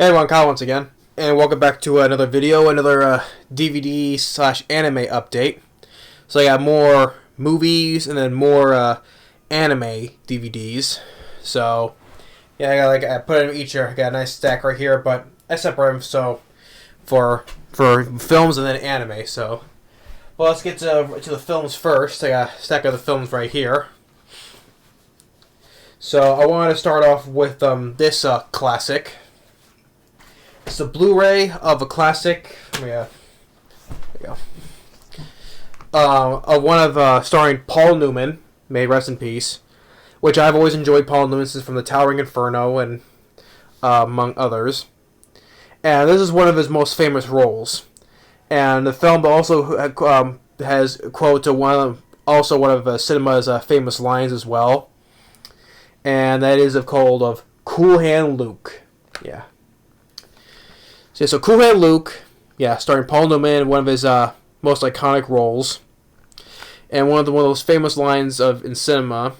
Hey everyone, Kyle once again, and welcome back to another video, another DVD slash anime update. So I got more movies and then more anime DVDs. So yeah, I put them each here. I got a nice stack right here, but I separate them so for films and then anime. So well, let's get to the films first. I got a stack of the films right here. So I want to start off with this classic. It's the Blu-ray of a classic. Yeah, there you go. One of starring Paul Newman, may rest in peace. Which I've always enjoyed Paul Newman since from The Towering Inferno and among others. And this is one of his most famous roles. And the film also has a quote to one of cinema's famous lines as well. And that is called of Cool Hand Luke. Yeah. So Cool Hand Luke, yeah, starring Paul Newman, one of his most iconic roles, and one of those famous lines in cinema.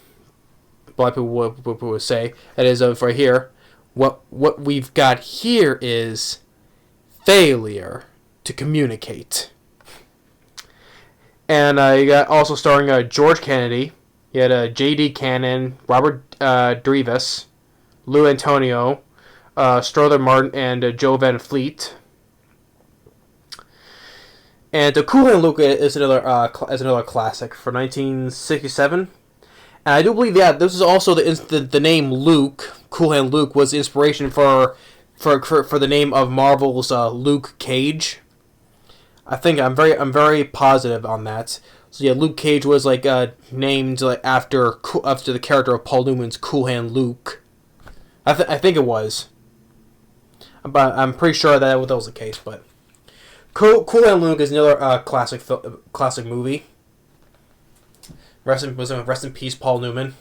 A lot of people would say that is right here. What we've got here is failure to communicate. And you got also starring George Kennedy. You had J.D. Cannon, Robert Dreyfuss, Lou Antonio, Strother Martin, and Joe Van Fleet. And the Cool Hand Luke is another classic for 1967. And I do believe this is also the name Luke. Cool Hand Luke was the inspiration for the name of Marvel's Luke Cage. I'm very positive on that. So yeah, Luke Cage was named after the character of Paul Newman's Cool Hand Luke. I think it was. But I'm pretty sure that was the case. But Cool Hand Luke is another classic movie. Rest in peace, Paul Newman.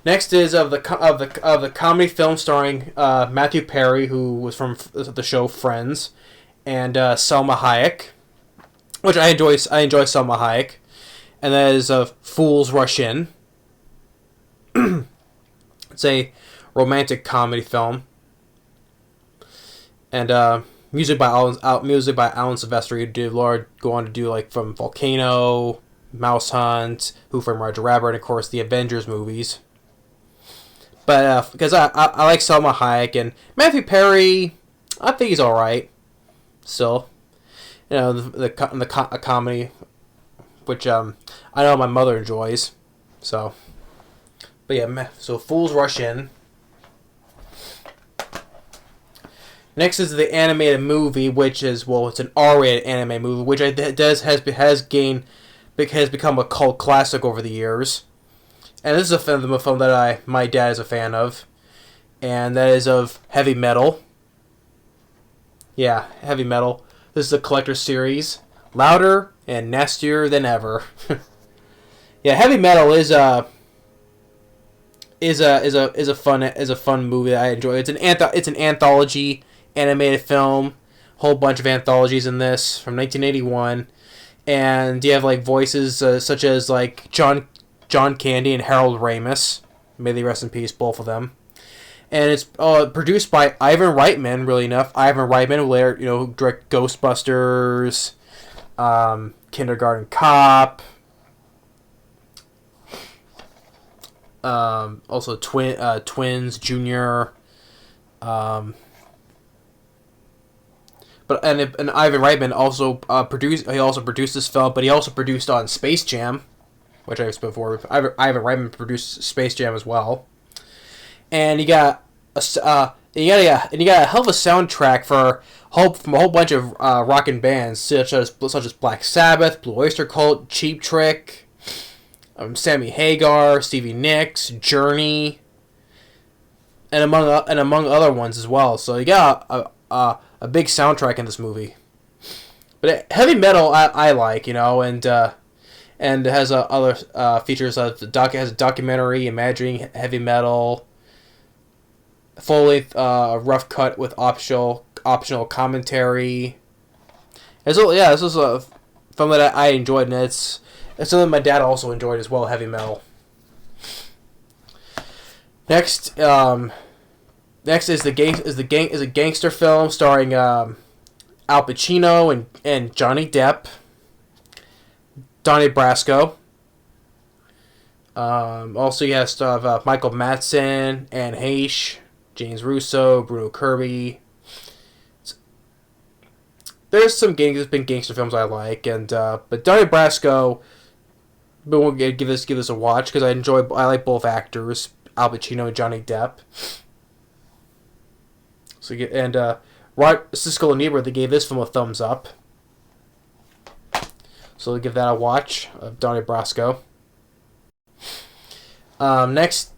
Next is of the comedy film starring Matthew Perry, who was from the show Friends, and Salma Hayek, which I enjoy. I enjoy Salma Hayek, and that is Fools Rush In. It's a romantic comedy film. And music by Alan Silvestri, who did go on to do from Volcano, Mouse Hunt, Who Framed Roger Rabbit, and of course the Avengers movies. But because I like Salma Hayek and Matthew Perry, I think he's all right. Still, the comedy, which I know my mother enjoys. So, but yeah, so Fools Rush In. Next is the animated movie, which is it's an R-rated anime movie, which has become a cult classic over the years. And this is a film that my dad is a fan of, and that is of Heavy Metal. Yeah, Heavy Metal. This is a collector's series, louder and nastier than ever. Yeah, Heavy Metal is a fun movie that I enjoy. It's an anthology animated film, whole bunch of anthologies in this from 1981, and you have voices such as John Candy and Harold Ramis, may they rest in peace, both of them. And it's produced by Ivan Reitman. Really enough, Ivan Reitman will later direct Ghostbusters, Kindergarten Cop, also Twins Junior. But Ivan Reitman also produced this film, but he also produced on Space Jam, which I spoke before. Ivan Reitman produced Space Jam as well, and you got a hell of a soundtrack from a whole bunch of rockin' bands such as Black Sabbath, Blue Oyster Cult, Cheap Trick, Sammy Hagar, Stevie Nicks, Journey, and among other ones as well. So you got a big soundtrack in this movie. But Heavy Metal I like, and it has other features. It has a documentary imagining Heavy Metal, full-length rough cut with optional commentary. This is a film that I enjoyed, and it's something my dad also enjoyed as well. Heavy Metal. Next, Next is a gangster film starring Al Pacino and Johnny Depp, Donnie Brasco. Also, you have stuff Michael Madsen, Anne Heche, James Russo, Bruno Kirby. There's been gangster films I like, and but Donnie Brasco, but we'll give this a watch because I like both actors, Al Pacino and Johnny Depp. So Siskel and Ebert, they gave this film a thumbs up. So we'll give that a watch of Donnie Brasco. Next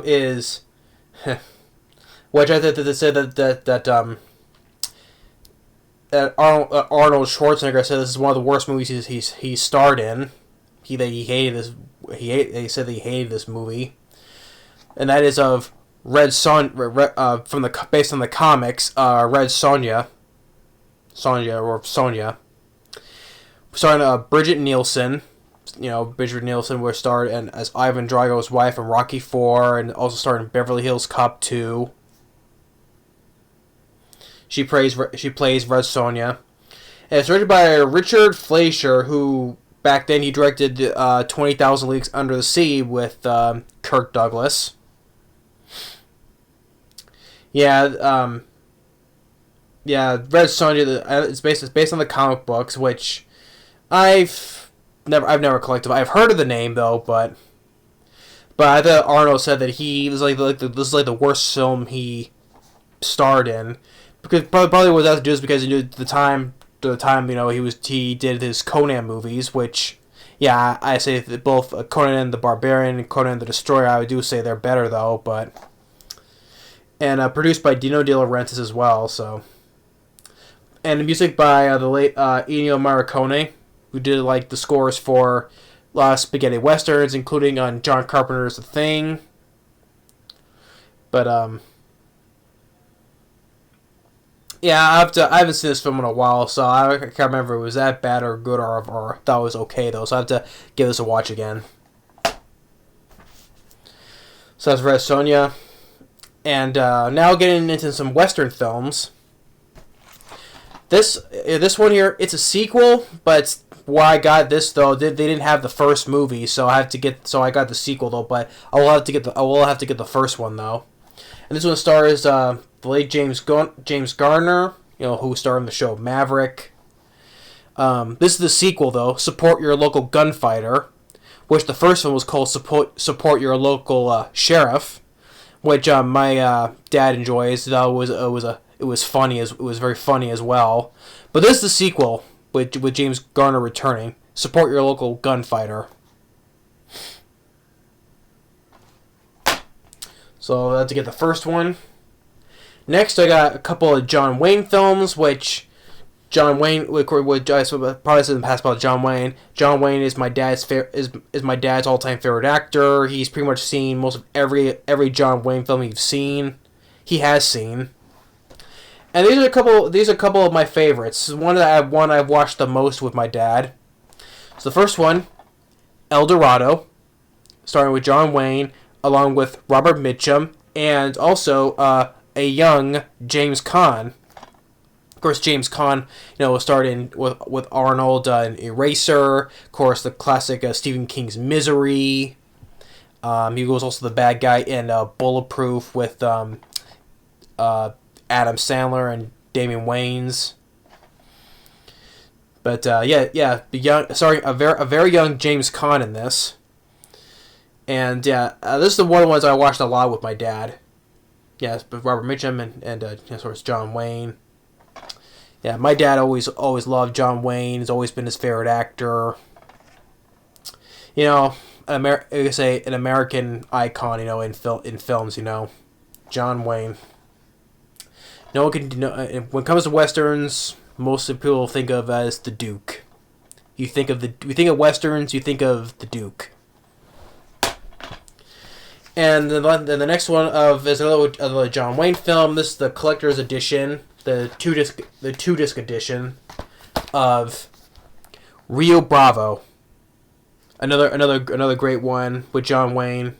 is which I think that they said that Arnold Schwarzenegger said this is one of the worst movies he starred in. He hated this. They said that he hated this movie, and that is of Red Son based on the comics. Red Sonja, starring Bridget Nielsen. Bridget Nielsen was starred as Ivan Drago's wife in Rocky IV, and also starred in Beverly Hills Cop 2. She plays Red Sonja. And it's directed by Richard Fleischer, who back then he directed 20,000 Leagues Under the Sea with Kirk Douglas. Red Sonja. It's based on the comic books, which I've never collected. I've heard of the name though, but I thought Arnold said that he was this is the worst film he starred in, because probably what that to do is because the time he did his Conan movies, which I say that both Conan the Barbarian and Conan the Destroyer, I do say they're better though, and produced by Dino De Laurentiis as well. So, and the music by the late Ennio Morricone, who did the scores for a lot of spaghetti westerns, including on John Carpenter's The Thing. But I haven't seen this film in a while, so I can't remember if it was that bad or good or thought it was okay though. So I have to give this a watch again. So that's Red Sonja, and now getting into some western films. This one here, it's a sequel, but why I got this though, they didn't have the first movie, so I got the sequel though. But I will have to get the first one though. And this one stars the late James Garner, who starred in the show Maverick. This is the sequel though, Support Your Local Gunfighter, which the first one was called Support Your Local Sheriff, which my dad enjoys. It was funny, it was very funny as well. But this is the sequel with James Garner returning, Support Your Local Gunfighter. So that's to get the first one. Next, I got a couple of John Wayne films, which John Wayne, I probably said in the past about John Wayne. John Wayne is my dad's all-time favorite actor. He's pretty much seen most of every John Wayne film he has seen. And these are a couple of my favorites. One I've watched the most with my dad. So the first one, El Dorado, starring with John Wayne, along with Robert Mitchum, and also a young James Caan. Of course, James Caan, starred with Arnold in Eraser. Of course, the classic Stephen King's Misery. He was also the bad guy in Bulletproof with Adam Sandler and Damon Wayans. But a very young James Caan in this. And this is the one of the ones I watched a lot with my dad. Yeah, with Robert Mitchum and of course John Wayne. Yeah, my dad always loved John Wayne. He's always been his favorite actor. An American icon. In films. John Wayne. No one can. When it comes to westerns, most people think of as the Duke. You think of westerns, you think of the Duke. And then the next one is another John Wayne film. This is the collector's edition, the two disc edition of Rio Bravo. Another great one with John Wayne.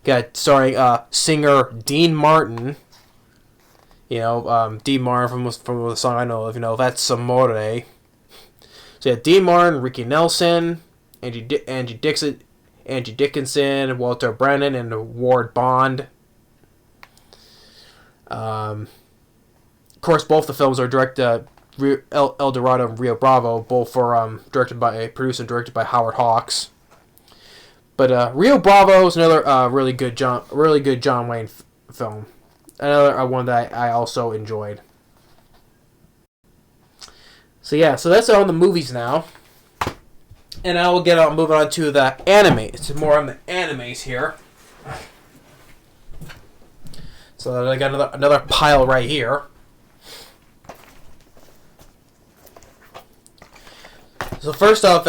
Got starring singer Dean Martin. Dean Martin from the song I know of. That's Amore. So yeah, Dean Martin, Ricky Nelson, Angie Dickinson, Walter Brennan, and Ward Bond. Of course, both the films are directed. El Dorado and Rio Bravo, both are produced and directed by Howard Hawks. But Rio Bravo is another really good John Wayne film. Another one that I also enjoyed. So yeah, so that's all the movies now. And I will moving on to the anime. It's more on the animes here. So I got another pile right here. So first off,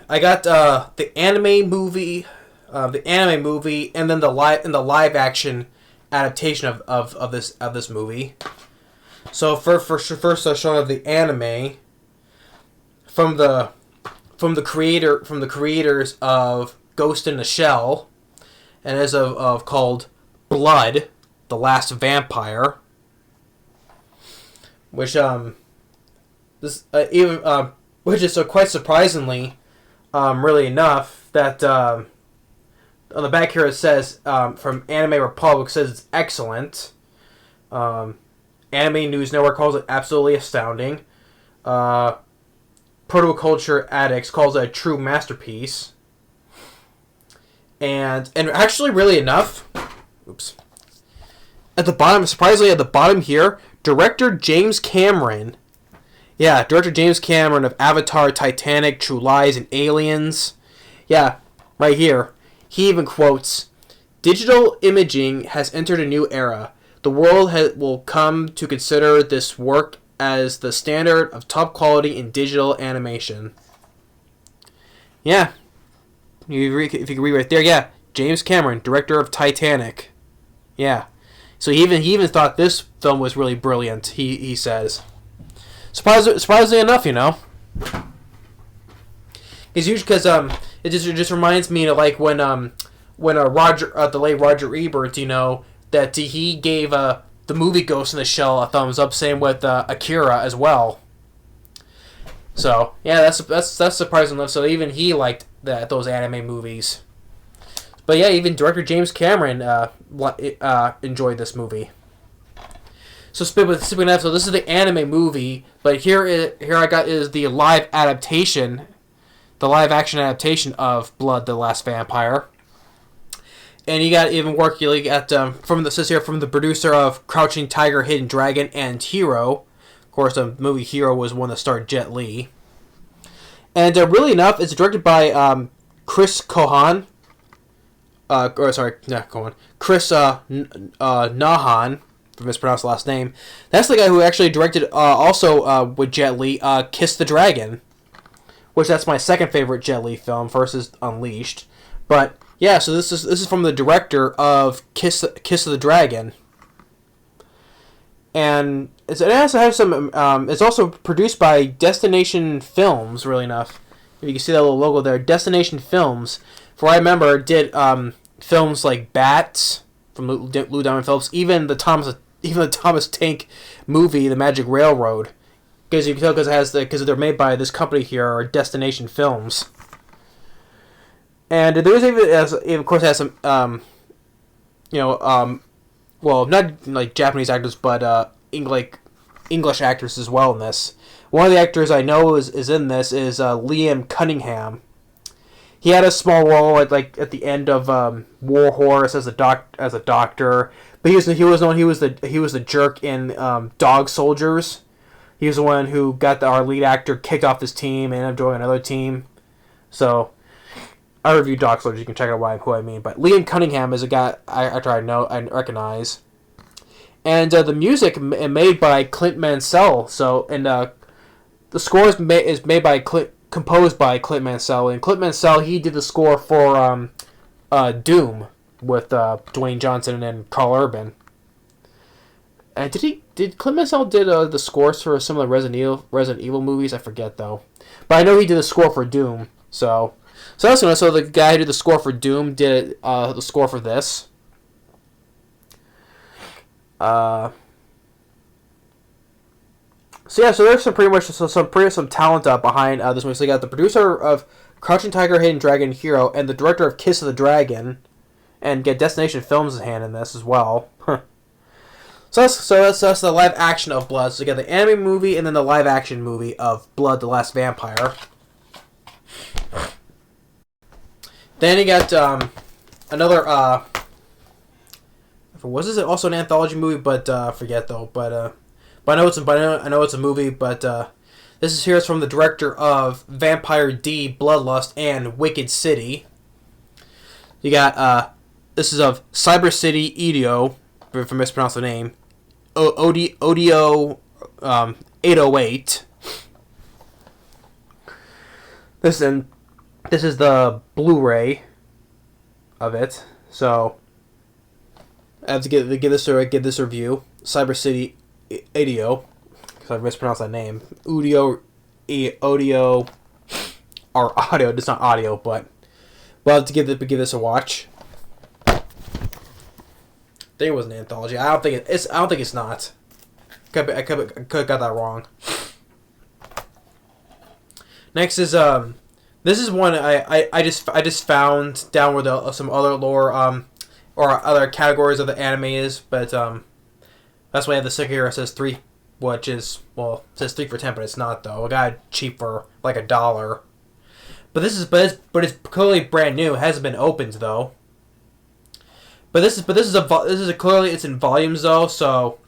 I got the anime movie, and then the live action adaptation of this movie. So first, showing of the anime from the creators of Ghost in the Shell, and is of called Blood, the Last Vampire, which which is quite surprisingly, really enough, that on the back here it says from Anime Republic, says it's excellent. Anime News Network calls it absolutely astounding. Protoculture Addicts calls it a true masterpiece. And actually, really enough, surprisingly at the bottom here, director James Cameron. Yeah, director James Cameron of Avatar, Titanic, True Lies, and Aliens. Yeah, right here. He even quotes, "Digital imaging has entered a new era. The world will come to consider this work as the standard of top quality in digital animation." Yeah. If you can read right there, yeah. James Cameron, director of Titanic. Yeah. So he even thought this film was really brilliant, he says. Surprisingly enough, it's usually because it just reminds me of like when the late Roger Ebert, that he gave the movie Ghost in the Shell a thumbs up. Same with Akira as well. So yeah, that's surprising enough. So even he liked those anime movies. But yeah, even director James Cameron enjoyed this movie. So speaking of, so this is the anime movie, but here I got is the live action adaptation of Blood, the Last Vampire. And you got even work you got from the producer of Crouching Tiger, Hidden Dragon, and Hero. Of course, the movie Hero was one that starred Jet Li. And really enough, it's directed by Chris Kohan. Chris Nahan. If I mispronounced the last name. That's the guy who actually directed also with Jet Li, Kiss the Dragon, which that's my second favorite Jet Li film. First is Unleashed, but yeah. So this is from the director of Kiss the Dragon, and it also has some. It's also produced by Destination Films. Really enough, if you can see that little logo there, Destination Films. For I remember did films like Bats from Lou Diamond Phillips, even the Thomas Tank movie, The Magic Railroad, because you can tell because they're made by this company here, Destination Films. And there's even of course has some well, not like Japanese actors, but English actors as well in this. One of the actors I know is in this is Liam Cunningham. He had a small role at the end of War Horse as a doctor, but he was the jerk in Dog Soldiers. He was the one who got our lead actor kicked off his team and ended up joining another team. So I reviewed Dog Soldiers. You can check out who I mean. But Liam Cunningham is a guy actor I recognize, and the music made by Clint Mansell. So the score is made by composed by Clint Mansell, and Clint Mansell, he did the score for Doom with Dwayne Johnson and Carl Urban. And did Clint Mansell did the scores for some of the Resident Evil movies? I forget though, but I know he did the score for Doom. So the guy who did the score for Doom did the score for this. So yeah, so there's some talent behind this movie. So you got the producer of Crouching Tiger, Hidden Dragon, Hero, and the director of Kiss of the Dragon, and get Destination Films' hand in this as well. So that's the live action of Blood. So you got the anime movie and then the live action movie of Blood: The Last Vampire. Then you got another. Was this also an anthology movie? But forget though. But I know it's a movie. But this is from the director of Vampire D, Bloodlust, and Wicked City. You got this is of Cyber City Edio, if I mispronounce the name. Odio 808. This is the Blu-ray of it. So I have to give this review. Cyber City Audio, because I mispronounced that name. Audio, or audio. It's not audio, but we'll have to give this a watch. I think it was an anthology. I don't think it's not. I could have got that wrong. Next is this is one I just found down where some other lore or other categories of the anime is, but that's why I have the sticker here. It says 3, which is, well, it says 3 for 10, but it's not though. I got it cheap for like $1. But it's clearly brand new. It hasn't been opened though. But this is clearly it's in volumes though, so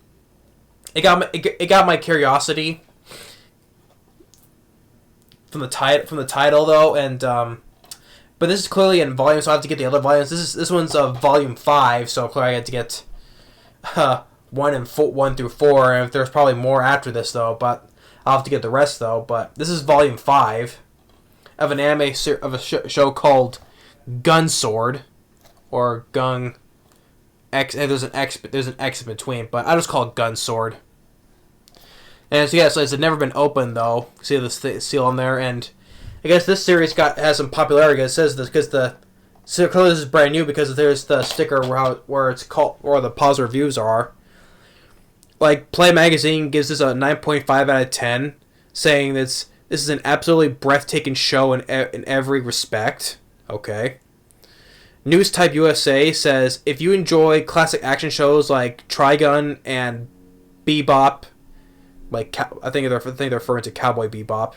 it got my curiosity from the title though, and but this is clearly in volume, so I have to get the other volumes. This one's volume 5, so clearly I had to get 1 through 4, and there's probably more after this though, but I'll have to get the rest though. But this is volume 5 of an anime of a show called Gunsword, or Gung X. And there's an X in between, but I just call it Gunsword. And so yeah, so it's never been opened though. See the seal on there, and I guess this series has some popularity. It says this because clearly this is brand new, because there's the sticker where it's called, where the positive reviews are. Like Play Magazine gives this a 9.5 out of 10, saying this is an absolutely breathtaking show in every respect. Okay. News Type USA says, if you enjoy classic action shows like Trigun and Bebop, like I think they're referring to Cowboy Bebop,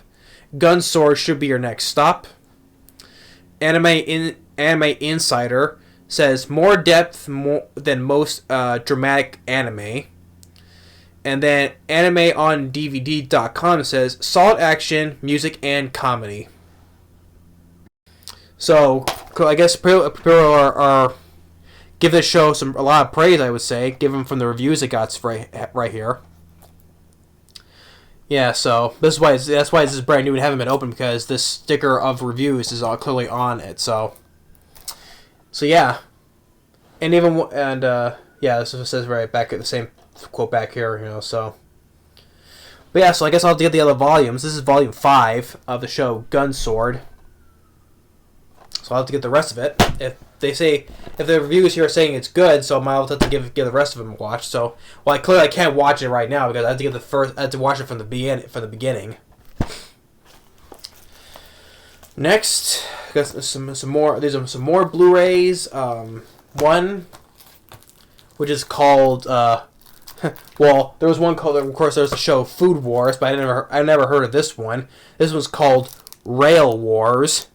Gunsword should be your next stop. Anime Insider says more depth than most dramatic anime. And then AnimeOnDVD.com says solid action, music, and comedy. So I guess people are give this show a lot of praise, I would say, given from the reviews it got right here. Yeah, so that's why this is brand new and haven't been opened, because this sticker of reviews is all clearly on it. So yeah, and yeah, so it says right back at the same quote back here, so. But yeah, so I guess I'll have to get the other volumes. This is volume 5 of the show Gunsword. So I'll have to get the rest of it. If the reviews here are saying it's good, so I might have to give the rest of them a watch. So, well, I can't watch it right now because I have to watch it from the beginning. Next, I got some more. These are some more Blu-rays. One, which is called. Well, there was one called. Of course, there's the show Food Wars, but I never heard of this one. This one's called Rail Wars.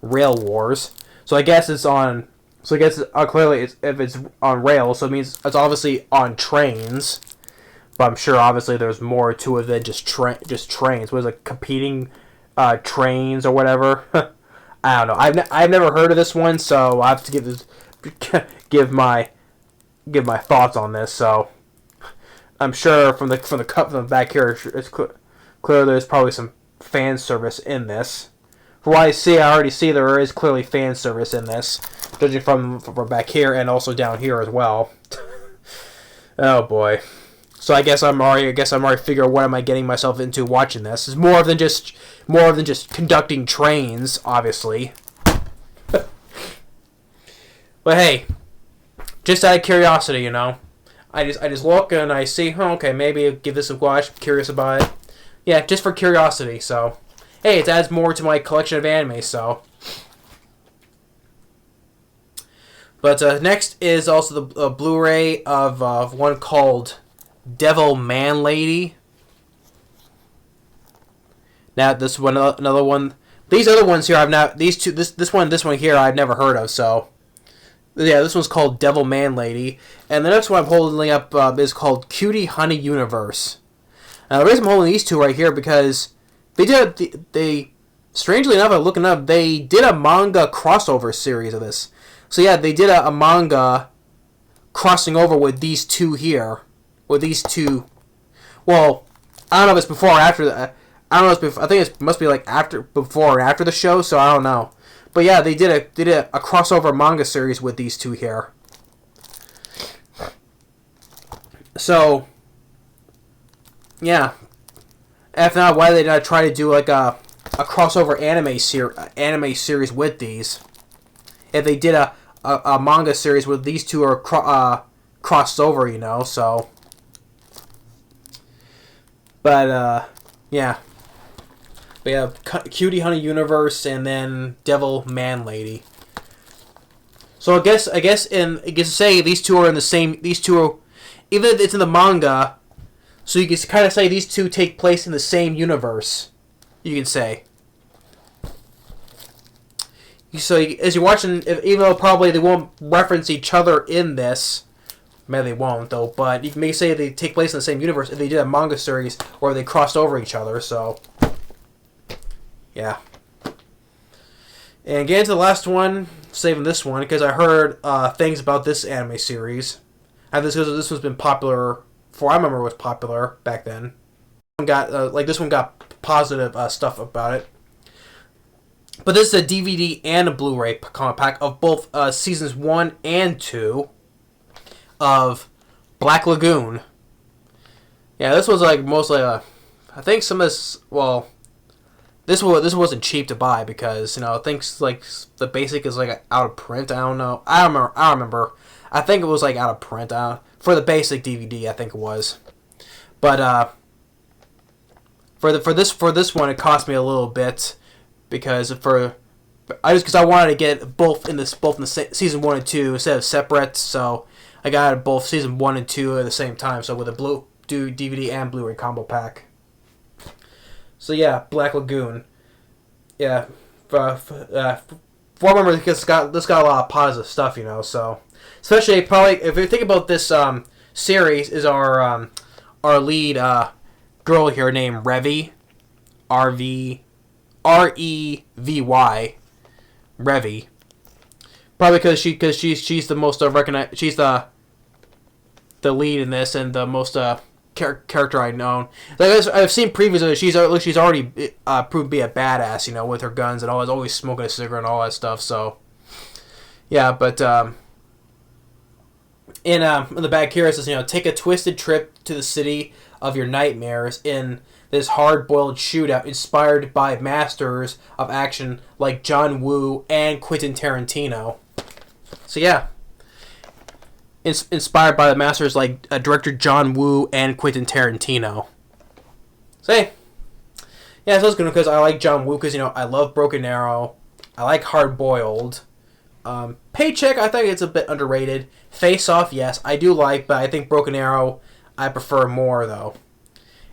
Rail Wars. So I guess it's on. So I guess clearly if it's on rails, so it means it's obviously on trains. But I'm sure obviously there's more to it than just trains. What is it, competing trains or whatever? I don't know. I've never heard of this one, so I have to give my thoughts on this. So I'm sure from the back here, it's clear there's probably some fan service in this. From what I already see there is clearly fan service in this, judging from back here and also down here as well. Oh boy. So I guess I'm already figuring what am I getting myself into watching this. It's more than just conducting trains, obviously. But hey, Just out of curiosity, you know. I just look and I see, oh, okay, maybe I'll give this a watch. Curious about it. Yeah, just for curiosity. So, hey, it adds more to my collection of anime. So, but next is also the Blu-ray of one called Devil Man Lady. Now this one, another one. These other ones here, I've not. These two, this one here, I've never heard of. So, yeah, this one's called Devil Man Lady, and the next one I'm holding up is called Cutie Honey Universe. Now, the reason I'm holding these two right here because they strangely enough, I'm looking up, they did a manga crossover series of this. So yeah, they did a manga crossing over with these two here, with these two. Well, I don't know if it's before or after the. I don't know. If it's before, I think it must be like before or after the show. So I don't know. But yeah, they did a crossover manga series with these two here. So yeah, if not, why did they not try to do like a crossover anime series with these? If they did a manga series where these two are crossed over, you know. So, but yeah. We have Cutie Honey Universe and then Devil Man Lady. So I guess you can say these two are in the same. These two are, even if it's in the manga, so you can kind of say these two take place in the same universe. You can say. So as you're watching, even though probably they won't reference each other in this, maybe they won't though. But you may say they take place in the same universe if they did a manga series or they crossed over each other. So. Yeah. And getting to the last one, saving this one, because I heard things about this anime series. And this one's been popular, I remember it was popular back then. This one got positive stuff about it. But this is a DVD and a Blu-ray comic pack of both seasons 1 and 2 of Black Lagoon. Yeah, this was like mostly I think some of this, well, This wasn't cheap to buy because, you know, things like the basic is like out of print. I don't know. I don't remember. I think it was like out of print for the basic DVD. I think it was, but for this one it cost me a little bit because I wanted to get both in the season 1 and 2 instead of separate. So I got both season 1 and 2 at the same time. So with a DVD and Blu-ray combo pack. So yeah, Black Lagoon. Yeah, for remember this got a lot of positive stuff, you know. So especially probably if you think about this series is our lead girl here named Revy, Revy, Revy. Probably because she's the most recognized. She's the lead in this and the most character I know. Like I've seen previously, she's already proved to be a badass, you know, with her guns and always smoking a cigarette and all that stuff. So yeah, but in the back here it says, you know, take a twisted trip to the city of your nightmares in this hard-boiled shootout inspired by masters of action like John Woo and Quentin Tarantino. So yeah. Inspired by the masters like director John Woo and Quentin Tarantino. So hey, yeah, so it's good because I like John Woo because, you know, I love Broken Arrow, I like Hard Boiled, Paycheck I think it's a bit underrated. Face Off, yes, I do like, but I think Broken Arrow I prefer more though.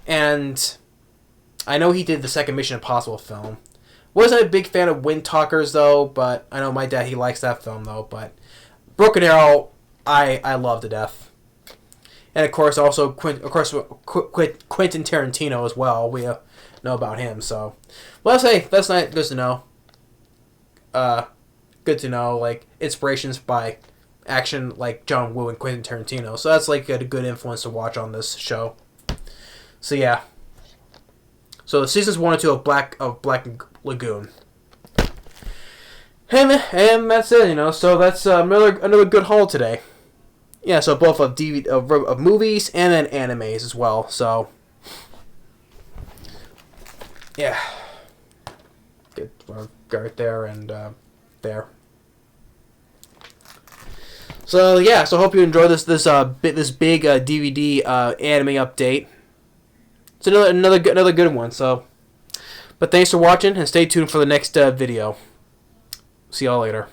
And I know he did the second Mission Impossible film. Wasn't a big fan of Wind Talkers though, but I know my dad, he likes that film though. But Broken Arrow I love to death. And of course also Quentin Tarantino as well. We know about him, so well, that's not good to know. Good to know, like inspirations by action like John Woo and Quentin Tarantino. So that's like a good influence to watch on this show. So yeah. So seasons 1 and 2 of Black Lagoon. And that's it, you know. So that's another good haul today. Yeah, so both of DVD of movies and then animes as well. So yeah, good right there and there. So yeah, so I hope you enjoyed this big DVD anime update. It's another good one. So, but thanks for watching and stay tuned for the next video. See y'all later.